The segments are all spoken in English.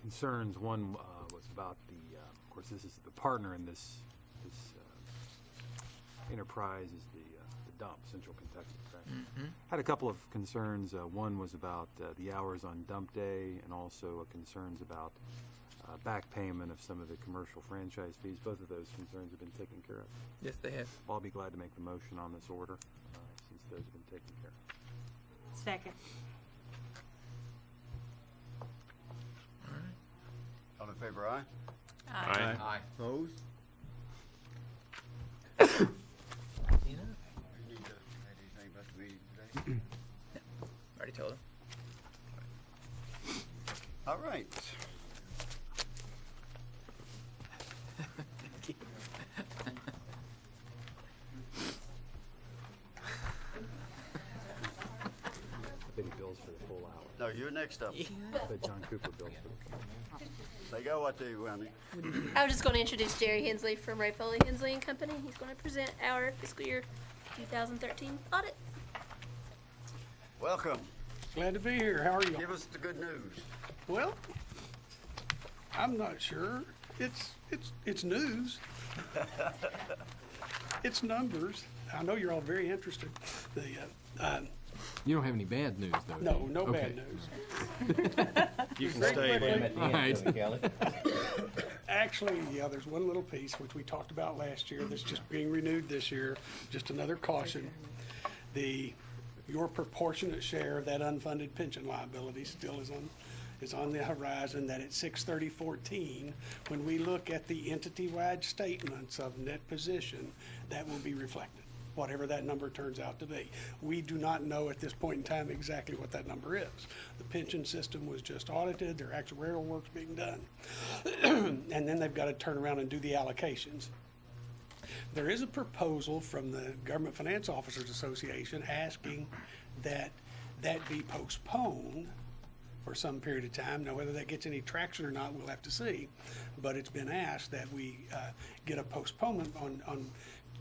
concerns. One was about of course, this is the partner in this enterprise is the dump, Central Kentucky. Right? Had a couple of concerns. One was about the hours on dump day, and also concerns about back payment of some of the commercial franchise fees. Both of those concerns have been taken care of. Yes, they have. I'll be glad to make the motion on this order since those have been taken care of. Second. All right. All in favor, aye? Aye. Aye. Opposed? You know, You need to add anything about the meeting today? already told him. All right. I bet he bills for the full hour. No, you're next up. I bet John Cooper bills for the full hour. They go what they, Wendy. I was just going to introduce Jerry Hensley from Ray Foley, Hensley and Company. He's going to present our fiscal year 2013 audit. Welcome. Glad to be here. How are you? Give us the good news. Well, I'm not sure. It's news. It's numbers. I know you're all very interested. You don't have any bad news, though. do No you? bad news. You can stay there. All right. Actually, yeah, there's one little piece which we talked about last year that's just being renewed this year. Just another caution. Your proportionate share of that unfunded pension liability still is on the horizon. That at 6/30/14, when we look at the entity-wide statements of net position, that will be reflected, whatever that number turns out to be. We do not know at this point in time exactly what that number is. The pension system was just audited, their actuarial work's being done, and then they've got to turn around and do the allocations. There is a proposal from the Government Finance Officers Association asking that be postponed for some period of time. Now, whether that gets any traction or not, we'll have to see. But it's been asked that we get a postponement on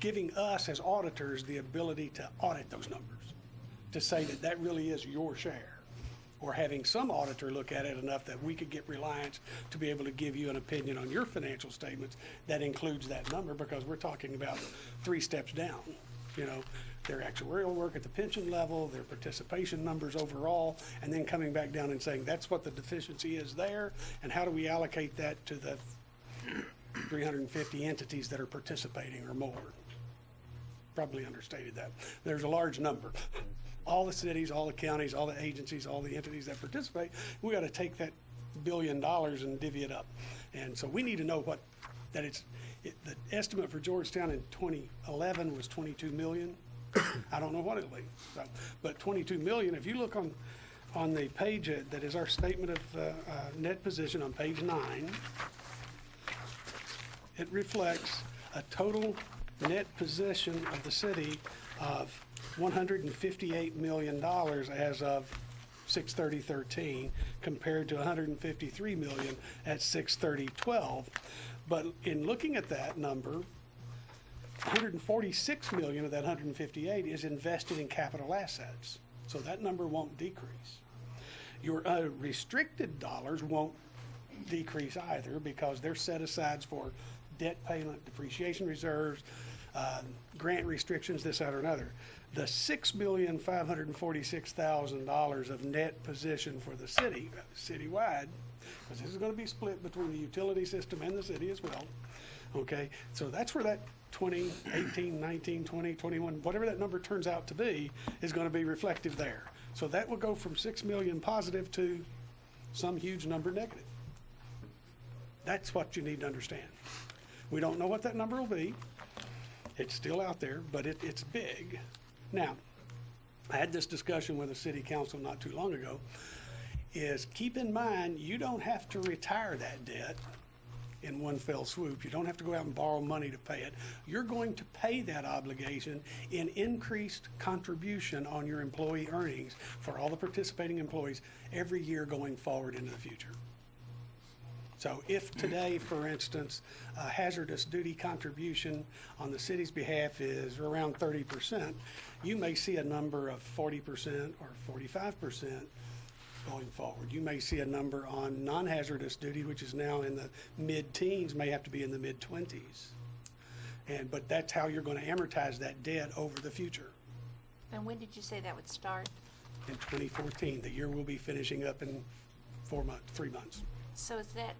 giving us as auditors the ability to audit those numbers, to say that that really is your share, or having some auditor look at it enough that we could get Reliance to be able to give you an opinion on your financial statements that includes that number, because we're talking about 3 steps down. You know, their actuarial work at the pension level, their participation numbers overall, and then coming back down and saying that's what the deficiency is there, and how do we allocate that to the 350 entities that are participating or more. Probably understated that. There's a large number. All the cities, all the counties, all the agencies, all the entities that participate, we got to take that $1 billion and divvy it up. And so we need to know the estimate for Georgetown in 2011 was $22 million. I don't know what it'll be. So, but $22 million, if you look on the page that is our statement of net position on page 9, it reflects a total net position of the city of $158 million as of 6/30/13, compared to $153 million at 6/30/12. But in looking at that number, $146 million of that 158 is invested in capital assets. So that number won't decrease. Your restricted dollars won't decrease either, because they're set asides for debt payment, depreciation reserves, grant restrictions, this, that, or another. The $6,546,000 of net position for the city, citywide, because this is going to be split between the utility system and the city as well. Okay, so that's where that 20, 18, 19, 20, 21, whatever that number turns out to be, is going to be reflective there. So that will go from 6 million positive to some huge number negative. That's what you need to understand. We don't know what that number will be. It's still out there, but it's big. Now, I had this discussion with the city council not too long ago, is keep in mind, you don't have to retire that debt in one fell swoop. You don't have to go out and borrow money to pay it. You're going to pay that obligation in increased contribution on your employee earnings for all the participating employees every year going forward into the future. So if today, for instance, hazardous duty contribution on the city's behalf is around 30%, you may see a number of 40% or 45% going forward. You may see a number on non-hazardous duty, which is now in the mid-teens, may have to be in the mid-20s. But that's how you're going to amortize that debt over the future. And when did you say that would start? In 2014, the year will be finishing up in 3 months. So is that,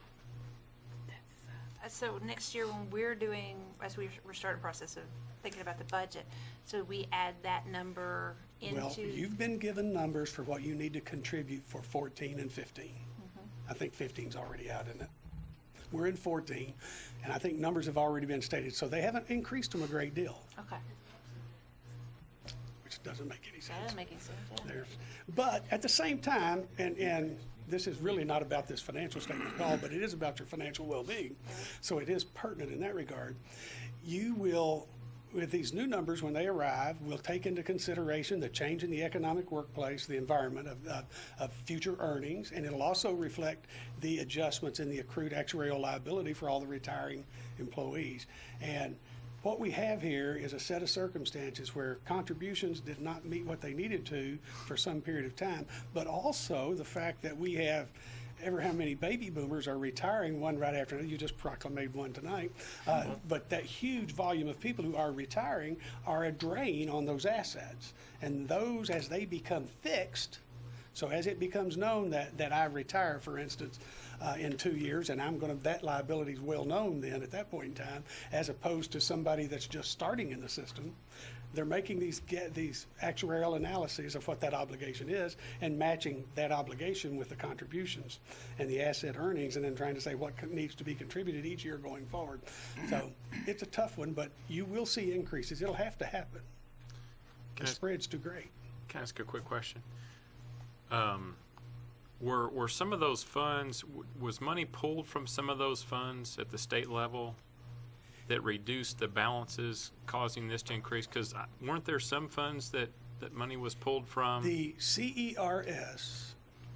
so next year when we're doing, as we're starting the process of thinking about the budget, so we add that number into? Well, you've been given numbers for what you need to contribute for 14 and 15. I think 15's already out, isn't it? We're in 14, and I think numbers have already been stated, so they haven't increased them a great deal, Okay, which doesn't make any that sense. doesn't make any sense, yeah. But at the same time, and this is really not about this financial statement at all, but it is about your financial well-being, so it is pertinent in that regard. You will, with these new numbers when they arrive, will take into consideration the change in the economic workplace, the environment of future earnings, and it'll also reflect the adjustments in the accrued actuarial liability for all the retiring employees. And what we have here is a set of circumstances where contributions did not meet what they needed to for some period of time, but also the fact that we have ever how many baby boomers are retiring, one right after another. You just proclaimed one tonight. But that huge volume of people who are retiring are a drain on those assets. And those, as they become fixed, so as it becomes known that I retire, for instance, in 2 years, and that liability is well known then at that point in time, as opposed to somebody that's just starting in the system. They're making these actuarial analyses of what that obligation is and matching that obligation with the contributions and the asset earnings, and then trying to say what needs to be contributed each year going forward. So it's a tough one, but you will see increases. It'll have to happen. The spread's too great. Can I ask a quick question? Were some of those funds, was money pulled from some of those funds at the state level that reduced the balances, causing this to increase? Because weren't there some funds that money was pulled from? The CERS,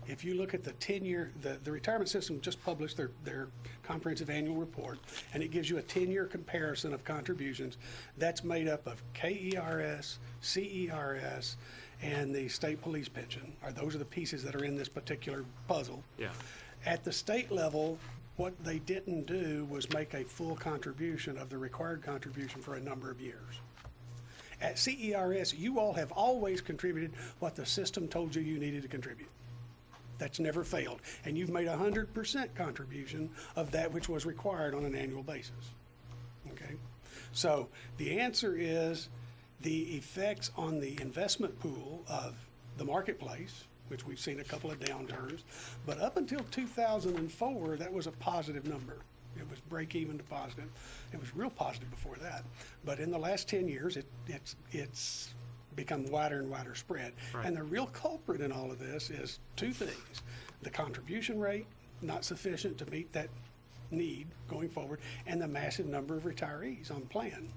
if you look at the 10-year, the retirement system just published their comprehensive annual report, and it gives you a 10-year comparison of contributions. That's made up of KERS, CERS, and the state police pension. Those are the pieces that are in this particular puzzle. Yeah. At the state level, what they didn't do was make a full contribution of the required contribution for a number of years. At CERS, you all have always contributed what the system told you needed to contribute. That's never failed. And you've made 100% contribution of that which was required on an annual basis. Okay? So the answer is the effects on the investment pool of the marketplace, which we've seen a couple of downturns, but up until 2004, that was a positive number. It was break even to positive. It was real positive before that. But in the last 10 years, it's become wider and wider spread. Right. And the real culprit in all of this is two things. The contribution rate, not sufficient to meet that need going forward, and the massive number of retirees on plan.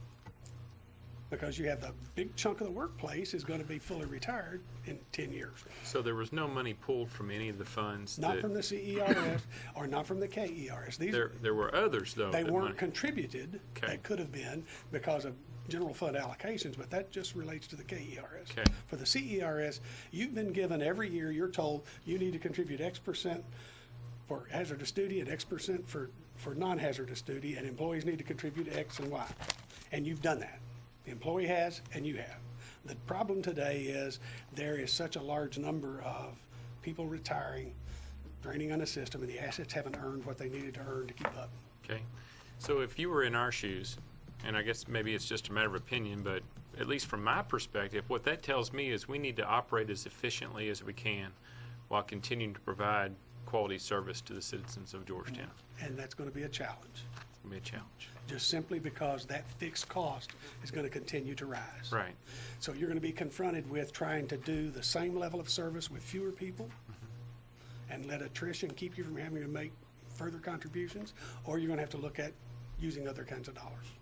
Because you have the big chunk of the workplace is going to be fully retired in 10 years. So there was no money pulled from any of the funds? Not from the CERS or not from the KERS. There were others, though. They that weren't money- contributed. Okay. They could have been because of general fund allocations, but that just relates to the KERS. Okay. For the CERS, you've been given every year, you're told you need to contribute X% for hazardous duty and X% for non-hazardous duty, and employees need to contribute X and Y. And you've done that. The employee has, and you have. The problem today is there is such a large number of people retiring, draining on the system, and the assets haven't earned what they needed to earn to keep up. Okay. So if you were in our shoes, and I guess maybe it's just a matter of opinion, but at least from my perspective, what that tells me is we need to operate as efficiently as we can while continuing to provide quality service to the citizens of Georgetown. And that's going to be a challenge. It'll be a challenge. Just simply because that fixed cost is going to continue to rise. Right. So you're going to be confronted with trying to do the same level of service with fewer people and let attrition keep you from having to make further contributions, or you're going to have to look at using other kinds of dollars.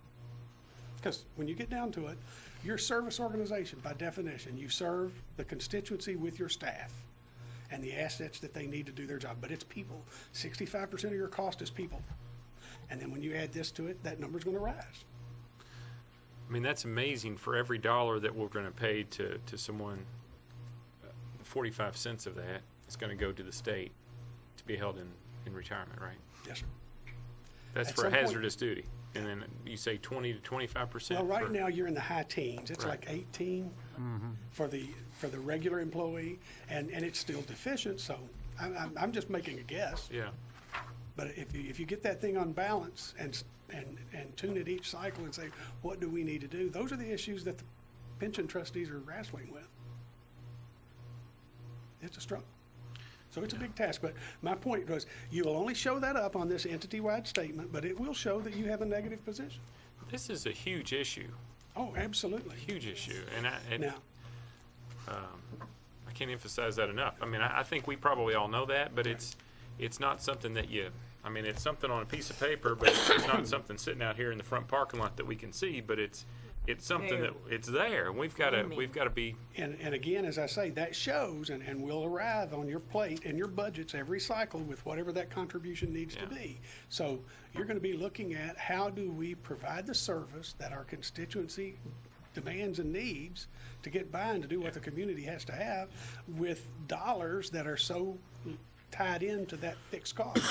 Because when you get down to it, your service organization, by definition, you serve the constituency with your staff and the assets that they need to do their job. But it's people. 65% of your cost is people. And then when you add this to it, that number's going to rise. I mean, that's amazing. For every dollar that we're going to pay to someone, 45 cents of that is going to go to the state to be held in retirement, right? Yes, sir. That's At for a some point- hazardous duty. And then you say 20 to 25%? Well, right for- now, you're in the high teens. It's Right. like 18 for the regular employee, and it's still deficient, so I'm just making a guess. Yeah. But if you get that thing on balance and tune it each cycle and say, what do we need to do? Those are the issues that the pension trustees are wrestling with. It's a struggle. So it's a big task. But my point was, you will only show that up on this entity-wide statement, but it will show that you have a negative position. This is a huge issue. Oh, absolutely. Huge issue. And Now, I can't emphasize that enough. I mean, I think we probably all know that, but it's not something that it's something on a piece of paper, but it's not something sitting out here in the front parking lot that we can see, but it's something that it's there. And we've got to be. and again, as I say, that shows, and will arrive on your plate and your budgets every cycle with whatever that contribution needs to Yeah. be. So you're going to be looking at how do we provide the service that our constituency demands and needs to get by and to do what the community has to have with dollars that are so tied into that fixed cost.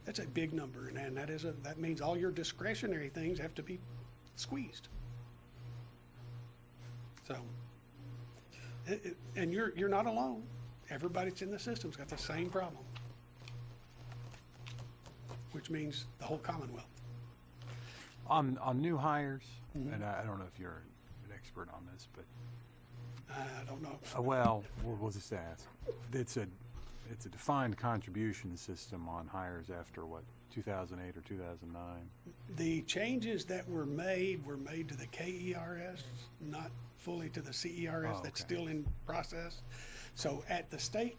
That's a big number, and that means all your discretionary things have to be squeezed. So, and you're not alone. Everybody that's in the system's got the same problem, which means the whole Commonwealth. On new hires, and I don't know if you're an expert on this, but I don't know. well, we'll just ask. It's a defined contribution system on hires after what, 2008 or 2009. The changes that were made to the KERS, not fully to the CERS. Oh, That's okay. still in process. So at the state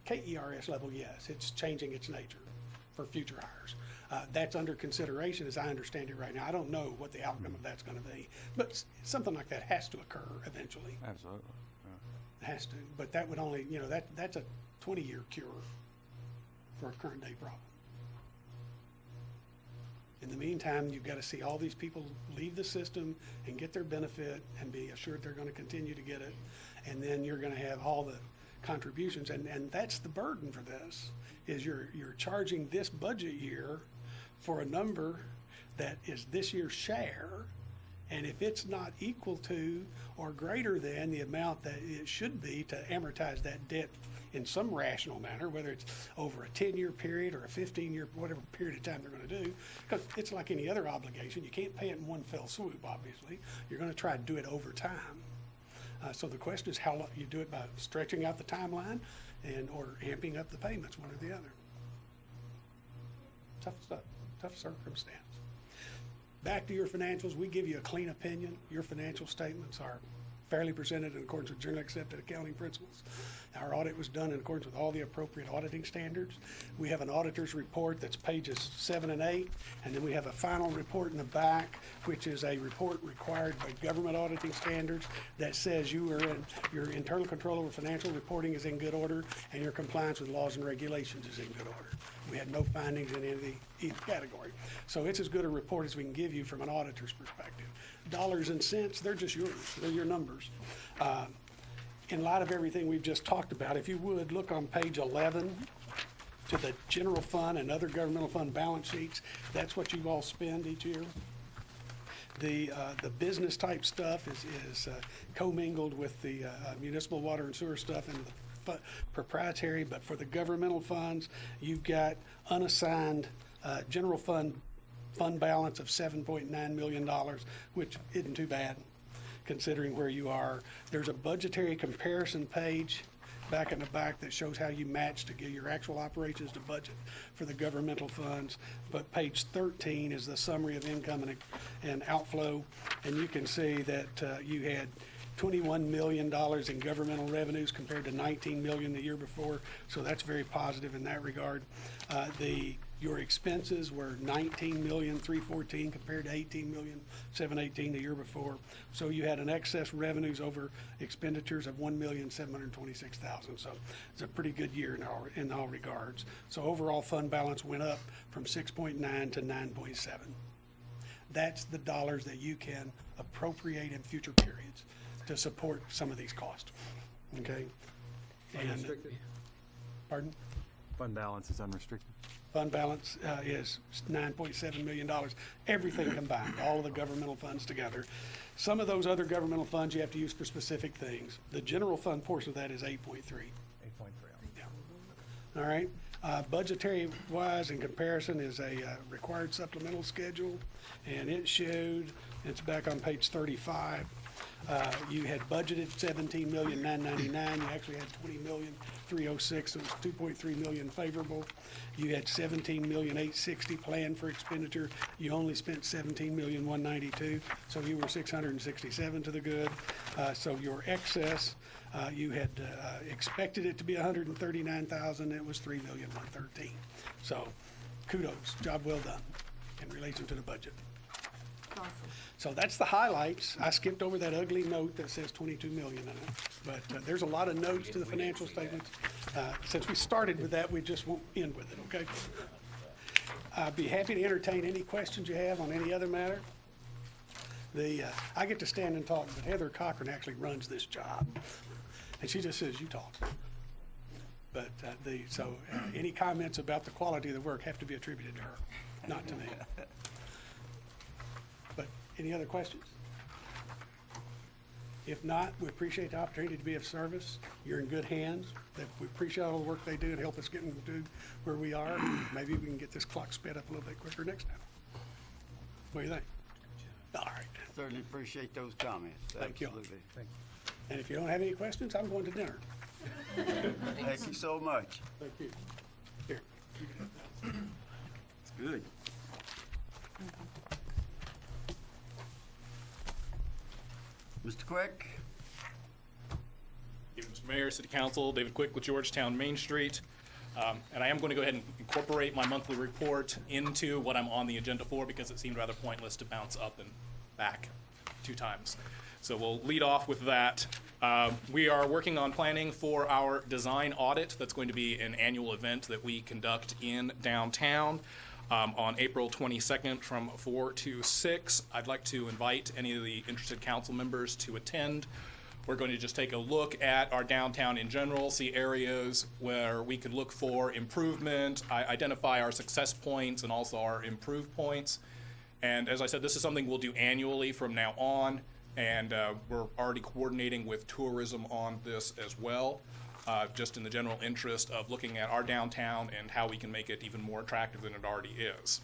KERS level, yes, it's changing its nature for future hires. That's under consideration as I understand it right now. I don't know what the outcome of that's going to be, but something like that has to occur eventually. Absolutely. It has to, but that would only, that's a 20-year cure for a current day problem. In the meantime, you've got to see all these people leave the system and get their benefit and be assured they're going to continue to get it. And then you're going to have all the contributions. And that's the burden for this, is you're charging this budget year for a number that is this year's share. And if it's not equal to or greater than the amount that it should be to amortize that debt in some rational manner, whether it's over a 10-year period or a 15-year, whatever period of time they're going to do, because it's like any other obligation. You can't pay it in one fell swoop, obviously. You're going to try to do it over time. So the question is how long you do it, by stretching out the timeline or amping up the payments, one or the other. Tough stuff, tough circumstance. Back to your financials, we give you a clean opinion. Your financial statements are fairly presented in accordance with generally accepted accounting principles. Our audit was done in accordance with all the appropriate auditing standards. We have an auditor's report that's pages 7 and 8, and then we have a final report in the back, which is a report required by government auditing standards that says your internal control over financial reporting is in good order and your compliance with laws and regulations is in good order. We had no findings in any of either category. So it's as good a report as we can give you from an auditor's perspective. Dollars and cents, they're just yours. They're your numbers. In light of everything we've just talked about, if you would, look on page 11 to the general fund and other governmental fund balance sheets. That's what you all spend each year. The business type stuff is commingled with the municipal water and sewer stuff and the proprietary, but for the governmental funds, you've got unassigned general fund balance of $7.9 million, which isn't too bad considering where you are. There's a budgetary comparison page back in the back that shows how you match to get your actual operations to budget for the governmental funds. But page 13 is the summary of income and outflow, and you can see that you had $21 million in governmental revenues compared to $19 million the year before, so that's very positive in that regard. Your expenses were $19,314,000 compared to $18,718,000 the year before, so you had an excess revenues over expenditures of $1,726,000. So it's a pretty good year in all regards. So overall fund balance went up from 6.9 to 9.7. That's the dollars that you can appropriate in future periods to support some of these costs, okay? And, Unrestricted? pardon? Fund balance is unrestricted. Fund balance is $9.7 million, everything combined, all of the governmental funds together. Some of those other governmental funds you have to use for specific things. The general fund portion of that is 8.3. 8.3. Yeah. All right. Budgetary wise, in comparison, is a required supplemental schedule, and it showed, it's back on page 35. You had budgeted $17,999,000. You actually had $20,306,000, so it was $2.3 million favorable. You had $17,860,000 planned for expenditure. You only spent $17,192,000, so you were $667,000 to the good. So your excess, you had expected it to be $139,000. It was $3,113,000. So kudos, job well done in relation to the budget. So that's the highlights. I skipped over that ugly note that says 22 million in it. But there's a lot of notes to the financial statements. Since we started with that, we just won't end with it, okay? I'd be happy to entertain any questions you have on any other matter. I get to stand and talk, but Heather Cochran actually runs this job. And she just says, you talk. But any comments about the quality of the work have to be attributed to her, not to me. But any other questions? If not, we appreciate the opportunity to be of service. You're in good hands. We appreciate all the work they do and help us get to where we are. Maybe we can get this clock sped up a little bit quicker next time. What do you think? All right. Certainly appreciate those comments. Thank you. Absolutely. And if you don't have any questions, I'm going to dinner. Thank you so much. Thank you. Here. It's good. Mr. Quick? Mr. Mayor, City Council, David Quick with Georgetown Main Street. And I am going to go ahead and incorporate my monthly report into what I'm on the agenda for because it seemed rather pointless to bounce up and back 2 times. So we'll lead off with that. We are working on planning for our design audit. That's going to be an annual event that we conduct in downtown on April 22nd from 4 to 6. I'd like to invite any of the interested council members to attend. We're going to just take a look at our downtown in general, see areas where we could look for improvement, identify our success points and also our improved points. And as I said, this is something we'll do annually from now on, and we're already coordinating with tourism on this as well, just in the general interest of looking at our downtown and how we can make it even more attractive than it already is.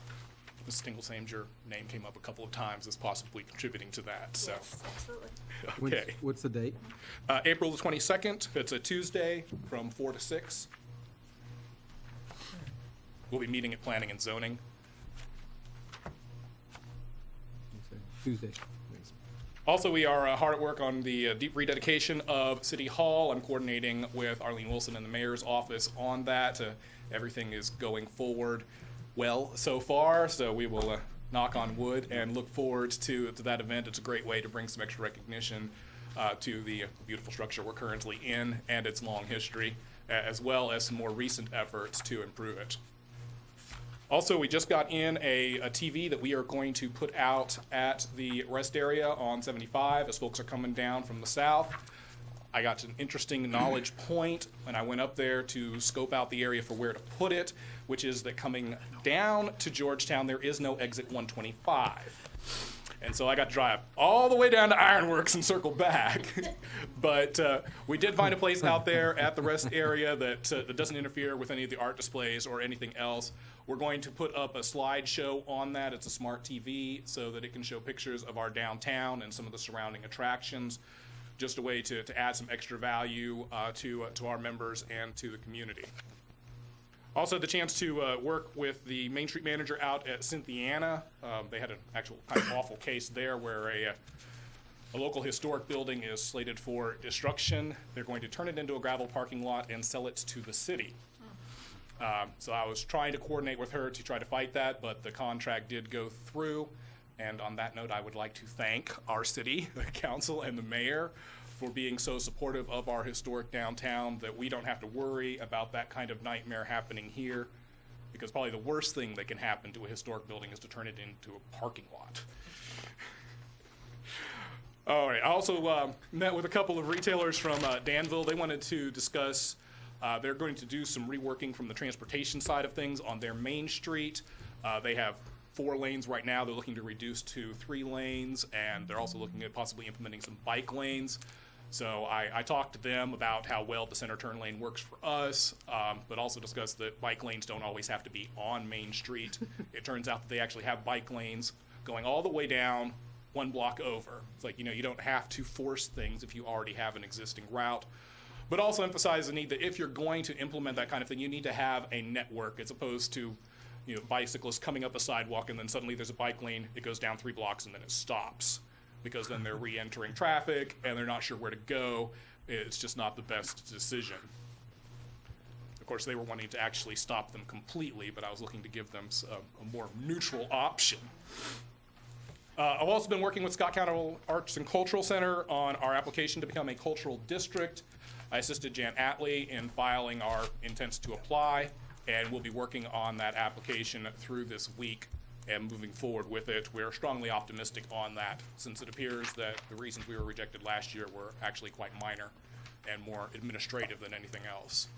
Ms. Stinglesame, your name came up a couple of times as possibly contributing to that. So. Yes, absolutely. Okay. What's the date? April the 22nd. It's a Tuesday from 4 to 6. We'll be meeting at Planning and Zoning. Tuesday. Also, we are hard at work on the deep rededication of City Hall. I'm coordinating with Arlene Wilson and the Mayor's office on that. Everything is going forward well so far, so we will knock on wood and look forward to that event. It's a great way to bring some extra recognition to the beautiful structure we're currently in and its long history, as well as some more recent efforts to improve it. Also, we just got in a TV that we are going to put out at the rest area on 75 as folks are coming down from the south. I got an interesting knowledge point when I went up there to scope out the area for where to put it, which is that coming down to Georgetown, there is no exit 125. And so I got to drive all the way down to Ironworks and circle back. But we did find a place out there at the rest area that doesn't interfere with any of the art displays or anything else. We're going to put up a slideshow on that. It's a smart TV so that it can show pictures of our downtown and some of the surrounding attractions. Just a way to add some extra value to our members and to the community. Also, the chance to work with the Main Street manager out at Cynthiana. They had an actual kind of awful case there where a local historic building is slated for destruction. They're going to turn it into a gravel parking lot and sell it to the city. So I was trying to coordinate with her to try to fight that, but the contract did go through. And on that note, I would like to thank our city, the council, and the mayor for being so supportive of our historic downtown that we don't have to worry about that kind of nightmare happening here, because probably the worst thing that can happen to a historic building is to turn it into a parking lot. All right. I also met with a couple of retailers from Danville. They wanted to discuss, they're going to do some reworking from the transportation side of things on their main street. They have 4 lanes right now. They're looking to reduce to 3 lanes, and they're also looking at possibly implementing some bike lanes. So I talked to them about how well the center turn lane works for us, but also discussed that bike lanes don't always have to be on Main Street. It turns out that they actually have bike lanes going all the way down 1 block over. It's like, you don't have to force things if you already have an existing route. But also emphasize the need that if you're going to implement that kind of thing, you need to have a network as opposed to bicyclists coming up a sidewalk and then suddenly there's a bike lane, it goes down 3 blocks and then it stops. Because then they're re-entering traffic and they're not sure where to go. It's just not the best decision. Of course, they were wanting to actually stop them completely, but I was looking to give them a more neutral option. I've also been working with Scott County Arts and Cultural Center on our application to become a cultural district. I assisted Jan Atley in filing our intents to apply, and we'll be working on that application through this week and moving forward with it. We're strongly optimistic on that, since it appears that the reasons we were rejected last year were actually quite minor and more administrative than anything else.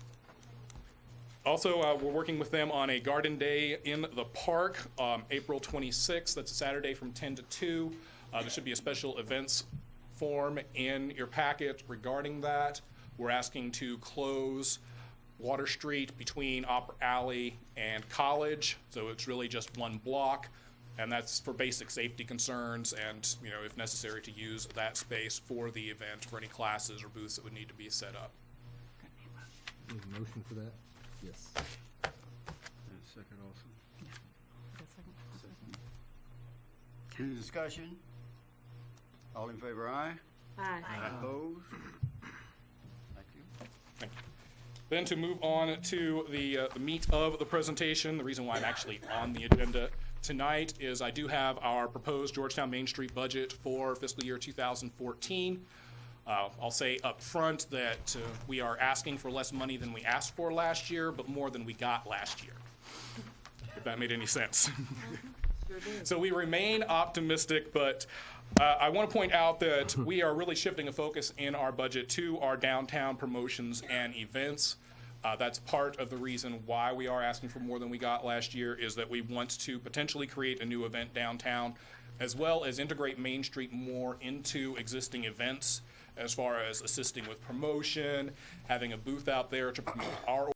Also, we're working with them on a garden day in the park, April 26th. That's a Saturday from 10 to 2. There should be a special events form in your packet regarding that. We're asking to close Water Street between Opera Alley and College, so it's really just 1 block, and that's for basic safety concerns and, if necessary, to use that space for the event, for any classes or booths that would need to be set up. Need a motion for that? Yes. Second also. Any discussion? All in favor, aye? Aye. Opposed? Thank you. Thank you. Then to move on to the meat of the presentation, the reason why I'm actually on the agenda tonight is I do have our proposed Georgetown Main Street budget for fiscal year 2014. I'll say up front that we are asking for less money than we asked for last year, but more than we got last year, if that made any sense. So we remain optimistic, but I want to point out that we are really shifting a focus in our budget to our downtown promotions and events. That's part of the reason why we are asking for more than we got last year, is that we want to potentially create a new event downtown, as well as integrate Main Street more into existing events, as far as assisting with promotion, having a booth out there to promote our